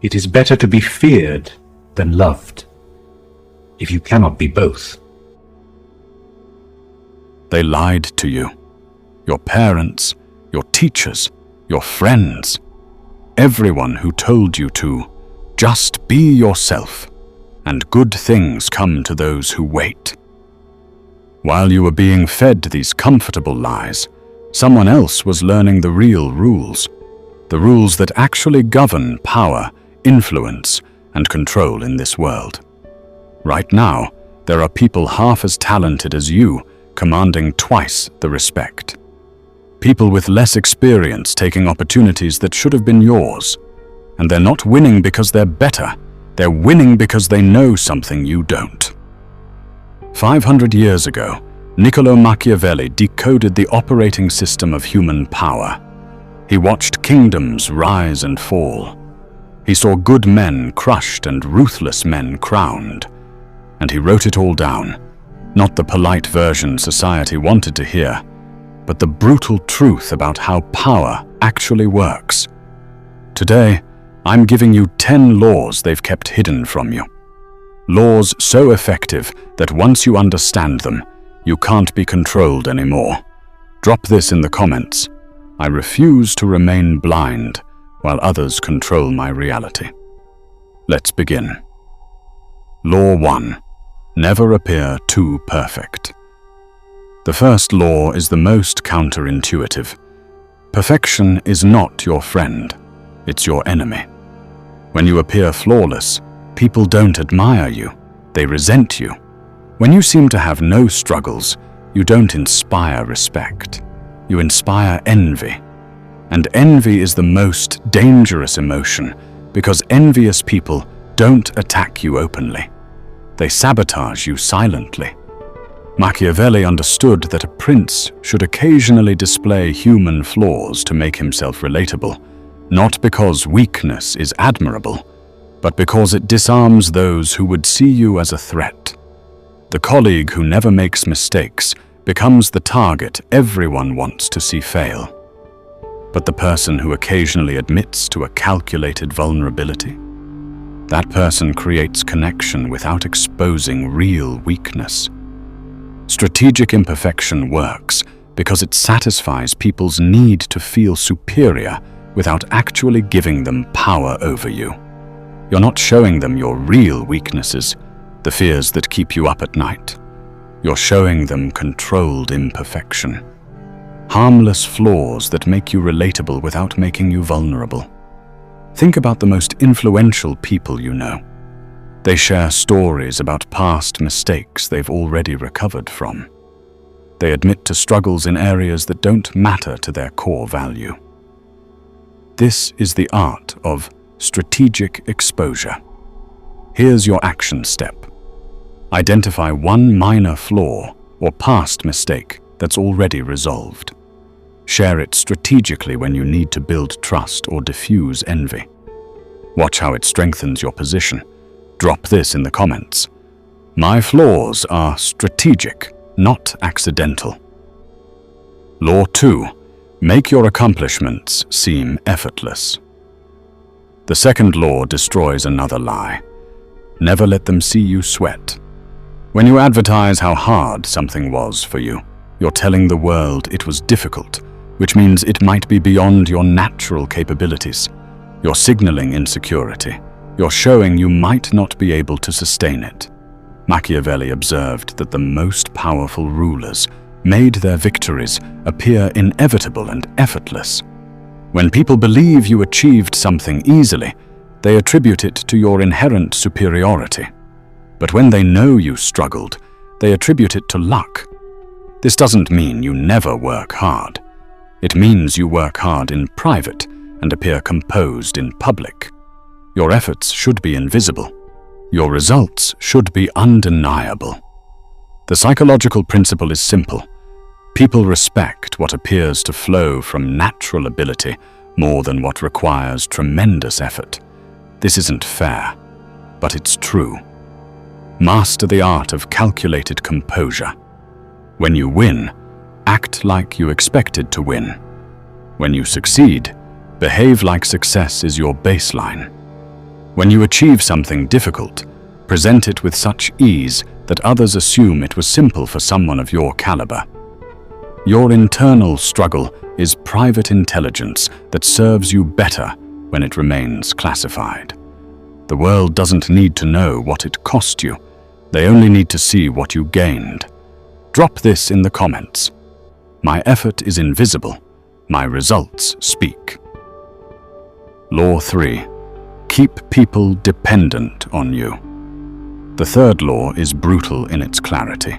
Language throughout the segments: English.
It is better to be feared than loved, if you cannot be both. They lied to you. Your parents, your teachers, your friends, everyone who told you to just be yourself, and good things come to those who wait. While you were being fed these comfortable lies, someone else was learning the real rules, the rules that actually govern power, influence, and control in this world. Right now, there are people half as talented as you, commanding twice the respect. People with less experience taking opportunities that should have been yours. And they're not winning because they're better. They're winning because they know something you don't. 500 years ago, Niccolo Machiavelli decoded the operating system of human power. He watched kingdoms rise and fall. He saw good men crushed and ruthless men crowned. And he wrote it all down. Not the polite version society wanted to hear, but the brutal truth about how power actually works. Today, I'm giving you 10 laws they've kept hidden from you. Laws so effective that once you understand them, you can't be controlled anymore. Drop this in the comments. I refuse to remain blind while others control my reality. Let's begin. Law 1. Never appear too perfect. The first law is the most counterintuitive. Perfection is not your friend, it's your enemy. When you appear flawless, people don't admire you, they resent you. When you seem to have no struggles, you don't inspire respect. You inspire envy. And envy is the most dangerous emotion because envious people don't attack you openly. They sabotage you silently. Machiavelli understood that a prince should occasionally display human flaws to make himself relatable, not because weakness is admirable, but because it disarms those who would see you as a threat. The colleague who never makes mistakes becomes the target everyone wants to see fail. But the person who occasionally admits to a calculated vulnerability, that person creates connection without exposing real weakness. Strategic imperfection works because it satisfies people's need to feel superior without actually giving them power over you. You're not showing them your real weaknesses, the fears that keep you up at night. You're showing them controlled imperfection. Harmless flaws that make you relatable without making you vulnerable. Think about the most influential people you know. They share stories about past mistakes they've already recovered from. They admit to struggles in areas that don't matter to their core value. This is the art of strategic exposure. Here's your action step. Identify one minor flaw or past mistake that's already resolved. Share it strategically when you need to build trust or diffuse envy. Watch how it strengthens your position. Drop this in the comments. My flaws are strategic, not accidental. Law 2. Make your accomplishments seem effortless. The second law destroys another lie. Never let them see you sweat. When you advertise how hard something was for you, you're telling the world it was difficult, which means it might be beyond your natural capabilities. You're signaling insecurity. You're showing you might not be able to sustain it. Machiavelli observed that the most powerful rulers made their victories appear inevitable and effortless. When people believe you achieved something easily, they attribute it to your inherent superiority. But when they know you struggled, they attribute it to luck. This doesn't mean you never work hard. It means you work hard in private and appear composed in public. Your efforts should be invisible. Your results should be undeniable. The psychological principle is simple. People respect what appears to flow from natural ability more than what requires tremendous effort. This isn't fair, but it's true. Master the art of calculated composure. When you win, act like you expected to win. When you succeed, behave like success is your baseline. When you achieve something difficult, present it with such ease that others assume it was simple for someone of your caliber. Your internal struggle is private intelligence that serves you better when it remains classified. The world doesn't need to know what it cost you. They only need to see what you gained. Drop this in the comments. My effort is invisible. My results speak. Law 3. Keep people dependent on you. The third law is brutal in its clarity.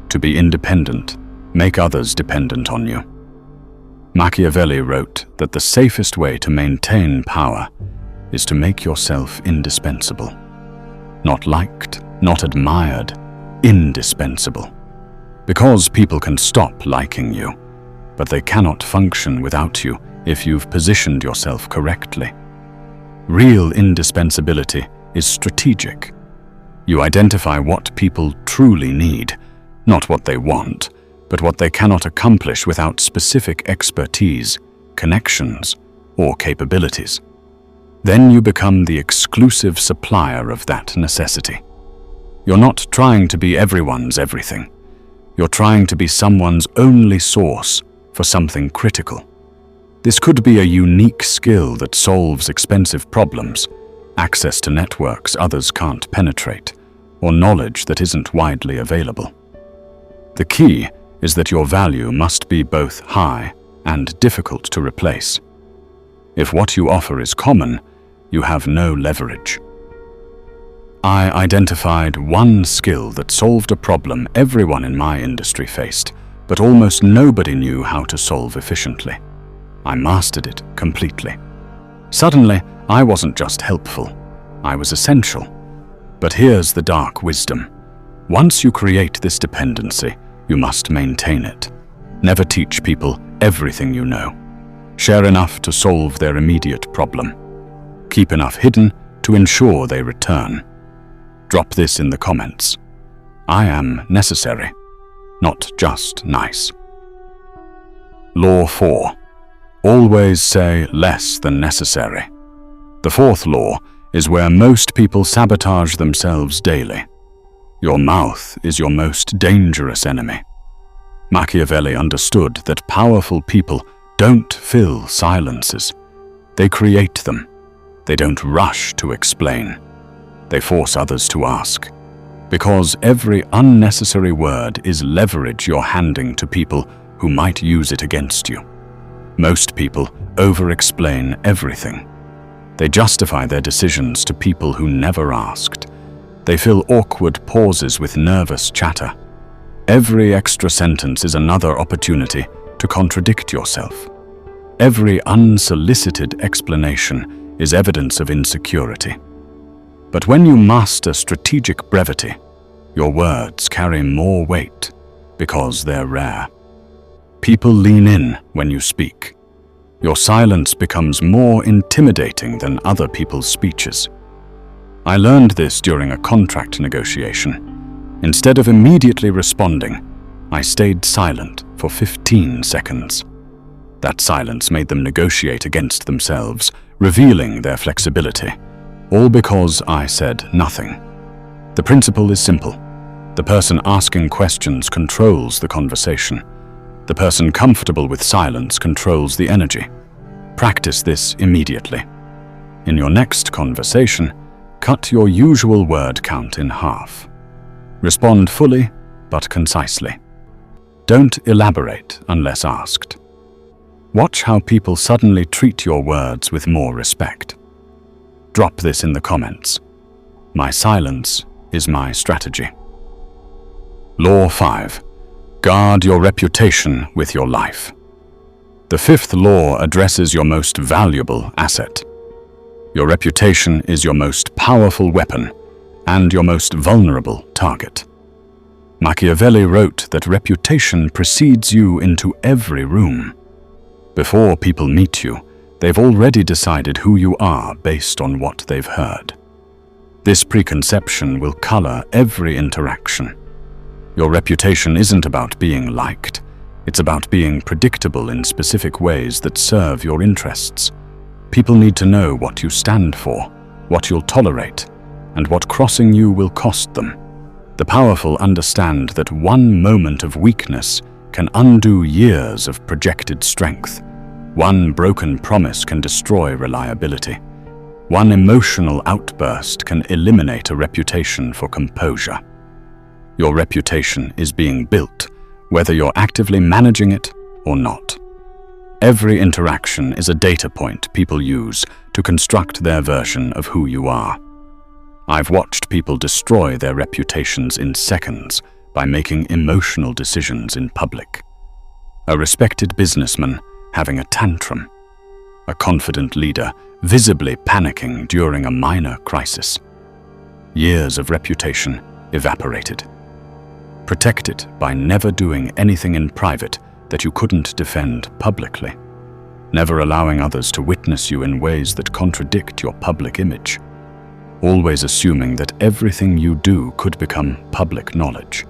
To be independent, make others dependent on you. Machiavelli wrote that the safest way to maintain power is to make yourself indispensable. Not liked, not admired, indispensable. Because people can stop liking you, but they cannot function without you if you've positioned yourself correctly. Real indispensability is strategic. You identify what people truly need, not what they want, but what they cannot accomplish without specific expertise, connections, or capabilities. Then you become the exclusive supplier of that necessity. You're not trying to be everyone's everything. You're trying to be someone's only source for something critical. This could be a unique skill that solves expensive problems, access to networks others can't penetrate, or knowledge that isn't widely available. The key is that your value must be both high and difficult to replace. If what you offer is common, you have no leverage. I identified one skill that solved a problem everyone in my industry faced, but almost nobody knew how to solve efficiently. I mastered it completely. Suddenly, I wasn't just helpful, I was essential. But here's the dark wisdom. Once you create this dependency, you must maintain it. Never teach people everything you know. Share enough to solve their immediate problem. Keep enough hidden to ensure they return. Drop this in the comments. I am necessary, not just nice. Law 4. Always say less than necessary. The fourth law is where most people sabotage themselves daily. Your mouth is your most dangerous enemy. Machiavelli understood that powerful people don't fill silences. They create them. They don't rush to explain. They force others to ask. Because every unnecessary word is leverage you're handing to people who might use it against you. Most people over-explain everything. They justify their decisions to people who never asked. They fill awkward pauses with nervous chatter. Every extra sentence is another opportunity to contradict yourself. Every unsolicited explanation is evidence of insecurity. But when you master strategic brevity, your words carry more weight because they're rare. People lean in when you speak. Your silence becomes more intimidating than other people's speeches. I learned this during a contract negotiation. Instead of immediately responding, I stayed silent for 15 seconds. That silence made them negotiate against themselves, revealing their flexibility, all because I said nothing. The principle is simple. The person asking questions controls the conversation. The person comfortable with silence controls the energy. Practice this immediately. In your next conversation, cut your usual word count in half. Respond fully, but concisely. Don't elaborate unless asked. Watch how people suddenly treat your words with more respect. Drop this in the comments. My silence is my strategy. Law 5. Guard your reputation with your life. The fifth law addresses your most valuable asset. Your reputation is your most powerful weapon and your most vulnerable target. Machiavelli wrote that reputation precedes you into every room. Before people meet you, they've already decided who you are based on what they've heard. This preconception will color every interaction. Your reputation isn't about being liked. It's about being predictable in specific ways that serve your interests. People need to know what you stand for, what you'll tolerate, and what crossing you will cost them. The powerful understand that one moment of weakness can undo years of projected strength. One broken promise can destroy reliability. One emotional outburst can eliminate a reputation for composure. Your reputation is being built, whether you're actively managing it or not. Every interaction is a data point people use to construct their version of who you are. I've watched people destroy their reputations in seconds by making emotional decisions in public. A respected businessman having a tantrum. A confident leader visibly panicking during a minor crisis. Years of reputation evaporated. Protect it by never doing anything in private that you couldn't defend publicly. Never allowing others to witness you in ways that contradict your public image. Always assuming that everything you do could become public knowledge.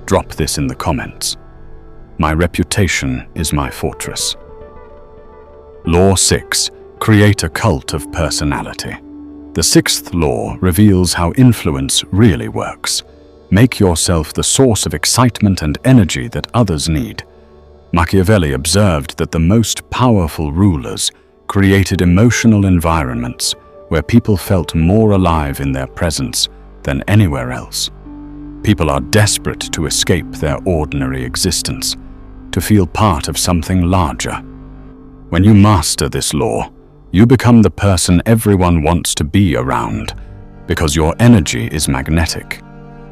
Drop this in the comments. My reputation is my fortress. Law 6. Create a cult of personality. The 6th law reveals how influence really works. Make yourself the source of excitement and energy that others need. Machiavelli observed that the most powerful rulers created emotional environments where people felt more alive in their presence than anywhere else. People are desperate to escape their ordinary existence, to feel part of something larger. When you master this law, you become the person everyone wants to be around, because your energy is magnetic.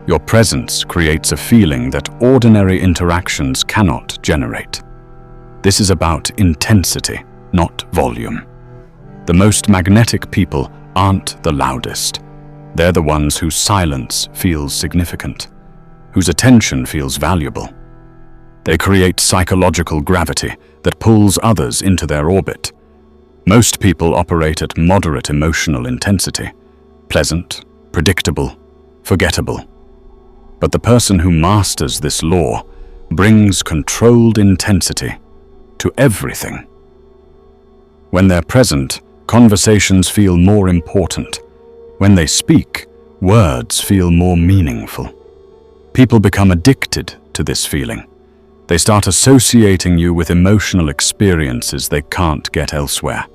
Your presence creates a feeling that ordinary interactions cannot generate. This is about intensity, not volume. The most magnetic people aren't the loudest. They're the ones whose silence feels significant, whose attention feels valuable. They create psychological gravity that pulls others into their orbit. Most people operate at moderate emotional intensity, pleasant, predictable, forgettable. But the person who masters this law brings controlled intensity to everything. When they're present, conversations feel more important. When they speak, words feel more meaningful. People become addicted to this feeling. They start associating you with emotional experiences they can't get elsewhere.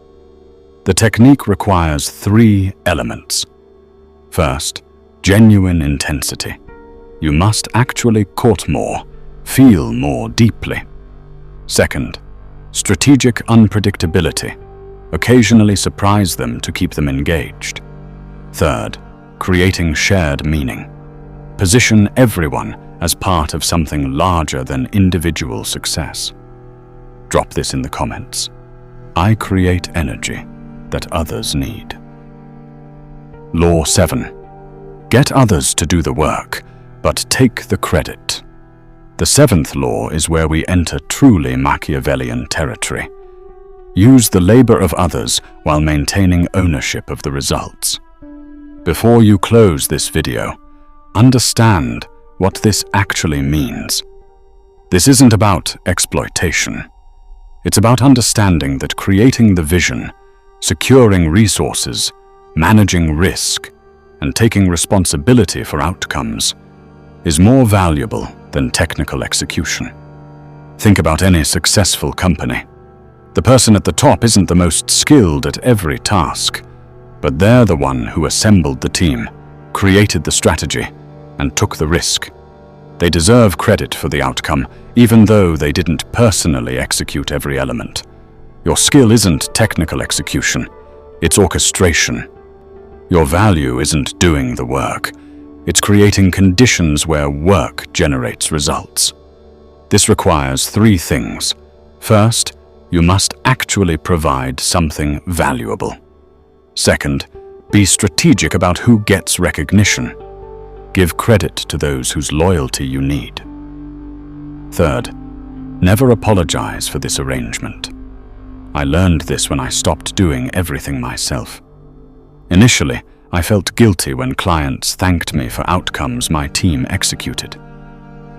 The technique requires 3 elements. First, genuine intensity. You must actually court more, feel more deeply. Second, strategic unpredictability. Occasionally surprise them to keep them engaged. Third, creating shared meaning. Position everyone as part of something larger than individual success. Drop this in the comments. I create energy that others need. Law 7. Get others to do the work, but take the credit. The 7th law is where we enter truly Machiavellian territory. Use the labor of others while maintaining ownership of the results. Before you close this video, understand what this actually means. This isn't about exploitation. It's about understanding that creating the vision, securing resources, managing risk, and taking responsibility for outcomes is more valuable than technical execution. Think about any successful company. The person at the top isn't the most skilled at every task, but they're the one who assembled the team, created the strategy, and took the risk. They deserve credit for the outcome, even though they didn't personally execute every element. Your skill isn't technical execution, it's orchestration. Your value isn't doing the work, it's creating conditions where work generates results. This requires 3 things. First, you must actually provide something valuable. Second, be strategic about who gets recognition. Give credit to those whose loyalty you need. Third, never apologize for this arrangement. I learned this when I stopped doing everything myself. Initially, I felt guilty when clients thanked me for outcomes my team executed.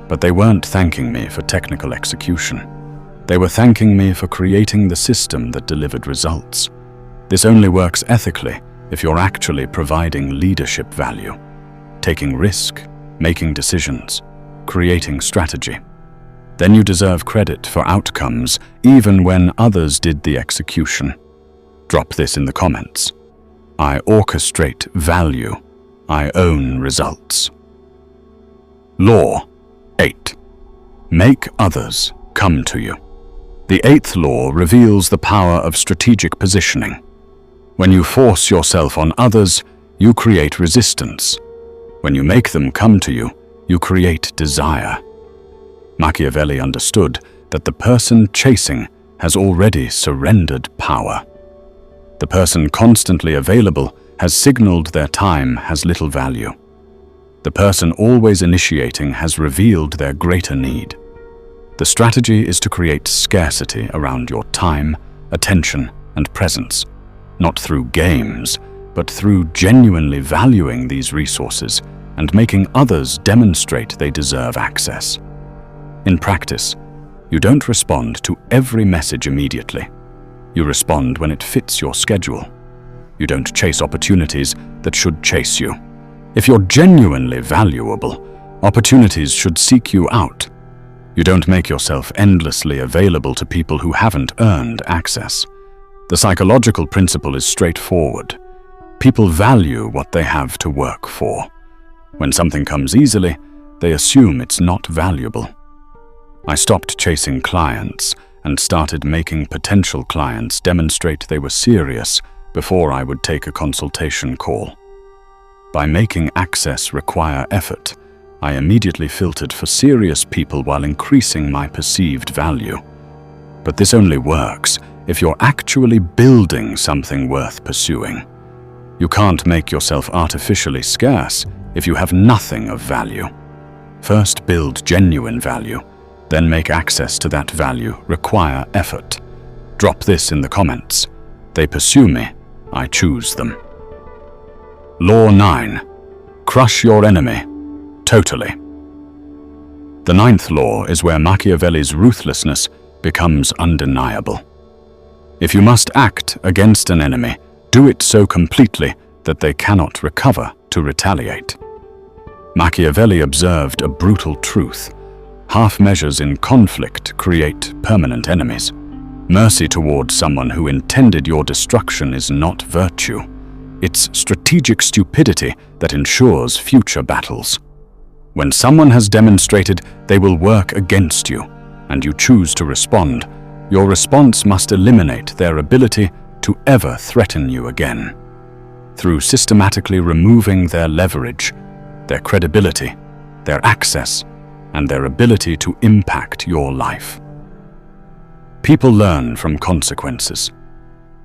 But they weren't thanking me for technical execution. They were thanking me for creating the system that delivered results. This only works ethically if you're actually providing leadership value, taking risk, making decisions, creating strategy. Then you deserve credit for outcomes even when others did the execution. Drop this in the comments. I orchestrate value. I own results. Law 8. Make others come to you. The 8th law reveals the power of strategic positioning. When you force yourself on others, you create resistance. When you make them come to you, you create desire. Machiavelli understood that the person chasing has already surrendered power. The person constantly available has signaled their time has little value. The person always initiating has revealed their greater need. The strategy is to create scarcity around your time, attention, and presence, not through games, but through genuinely valuing these resources and making others demonstrate they deserve access. In practice, you don't respond to every message immediately. You respond when it fits your schedule. You don't chase opportunities that should chase you. If you're genuinely valuable, opportunities should seek you out. You don't make yourself endlessly available to people who haven't earned access. The psychological principle is straightforward. People value what they have to work for. When something comes easily, they assume it's not valuable. I stopped chasing clients and started making potential clients demonstrate they were serious before I would take a consultation call. By making access require effort, I immediately filtered for serious people while increasing my perceived value. But this only works if you're actually building something worth pursuing. You can't make yourself artificially scarce if you have nothing of value. First build genuine value, then make access to that value require effort. Drop this in the comments. They pursue me, I choose them. Law 9. Crush your enemy. Totally. The 9th law is where Machiavelli's ruthlessness becomes undeniable. If you must act against an enemy, do it so completely that they cannot recover to retaliate. Machiavelli observed a brutal truth. Half measures in conflict create permanent enemies. Mercy towards someone who intended your destruction is not virtue. It's strategic stupidity that ensures future battles. When someone has demonstrated they will work against you, and you choose to respond, your response must eliminate their ability to ever threaten you again. Through systematically removing their leverage, their credibility, their access, and their ability to impact your life. People learn from consequences.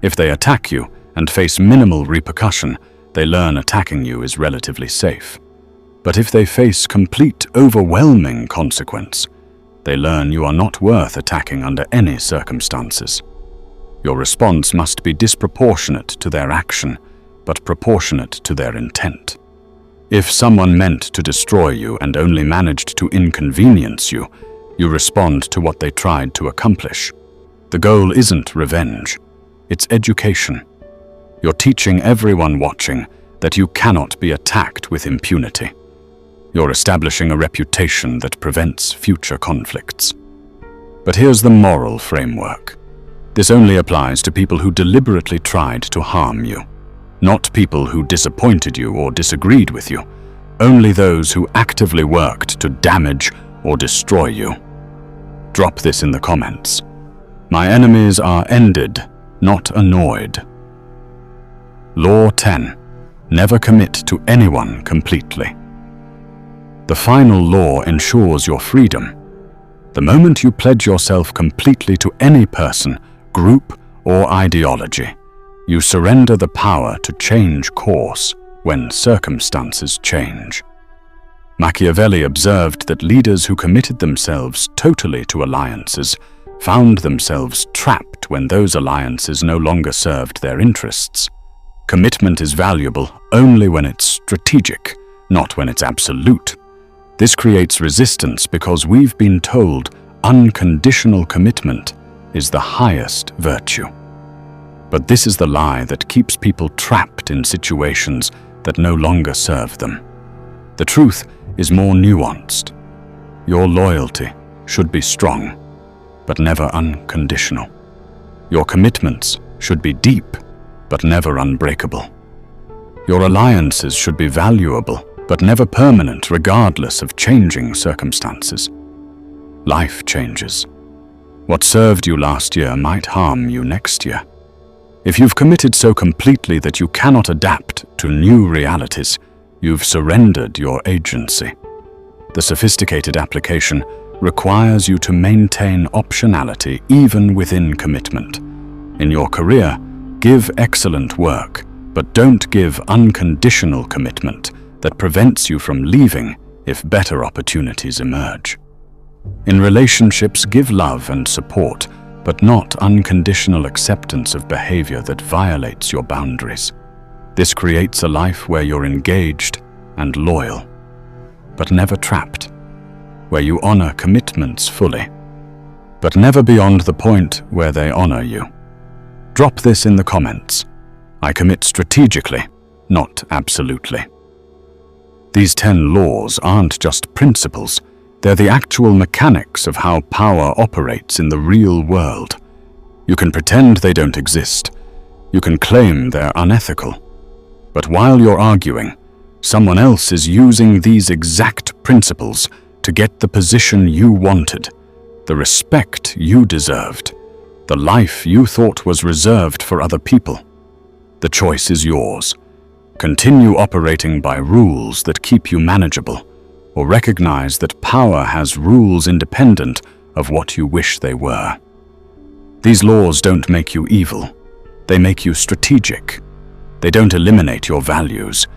If they attack you and face minimal repercussion, they learn attacking you is relatively safe. But if they face complete, overwhelming consequence, they learn you are not worth attacking under any circumstances. Your response must be disproportionate to their action, but proportionate to their intent. If someone meant to destroy you and only managed to inconvenience you, you respond to what they tried to accomplish. The goal isn't revenge, it's education. You're teaching everyone watching that you cannot be attacked with impunity. You're establishing a reputation that prevents future conflicts. But here's the moral framework. This only applies to people who deliberately tried to harm you, not people who disappointed you or disagreed with you, only those who actively worked to damage or destroy you. Drop this in the comments. My enemies are ended, not annoyed. Law 10. Never commit to anyone completely. The final law ensures your freedom. The moment you pledge yourself completely to any person, group, or ideology, you surrender the power to change course when circumstances change. Machiavelli observed that leaders who committed themselves totally to alliances found themselves trapped when those alliances no longer served their interests. Commitment is valuable only when it's strategic, not when it's absolute. This creates resistance because we've been told unconditional commitment is the highest virtue. But this is the lie that keeps people trapped in situations that no longer serve them. The truth is more nuanced. Your loyalty should be strong, but never unconditional. Your commitments should be deep, but never unbreakable. Your alliances should be valuable, but never permanent, regardless of changing circumstances. Life changes. What served you last year might harm you next year. If you've committed so completely that you cannot adapt to new realities, you've surrendered your agency. The sophisticated application requires you to maintain optionality even within commitment. In your career, give excellent work, but don't give unconditional commitment that prevents you from leaving if better opportunities emerge. In relationships, give love and support, but not unconditional acceptance of behavior that violates your boundaries. This creates a life where you're engaged and loyal, but never trapped, where you honor commitments fully, but never beyond the point where they honor you. Drop this in the comments. I commit strategically, not absolutely. These 10 laws aren't just principles. They're the actual mechanics of how power operates in the real world. You can pretend they don't exist. You can claim they're unethical. But while you're arguing, someone else is using these exact principles to get the position you wanted, the respect you deserved, the life you thought was reserved for other people. The choice is yours. Continue operating by rules that keep you manageable, or recognize that power has rules independent of what you wish they were. These laws don't make you evil. They make you strategic. They don't eliminate your values.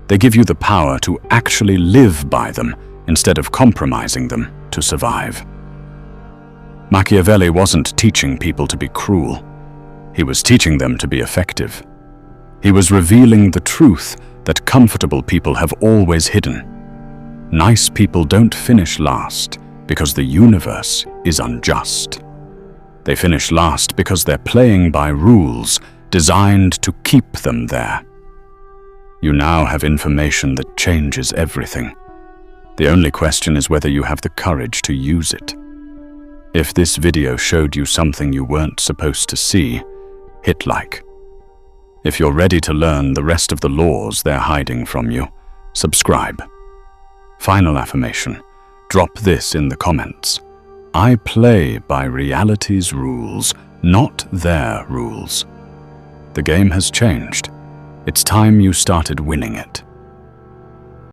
They give you the power to actually live by them instead of compromising them to survive. Machiavelli wasn't teaching people to be cruel. He was teaching them to be effective. He was revealing the truth that comfortable people have always hidden. Nice people don't finish last because the universe is unjust. They finish last because they're playing by rules designed to keep them there. You now have information that changes everything. The only question is whether you have the courage to use it. If this video showed you something you weren't supposed to see, hit like. If you're ready to learn the rest of the laws they're hiding from you, subscribe. Final affirmation. Drop this in the comments. I play by reality's rules, not their rules. The game has changed. It's time you started winning it.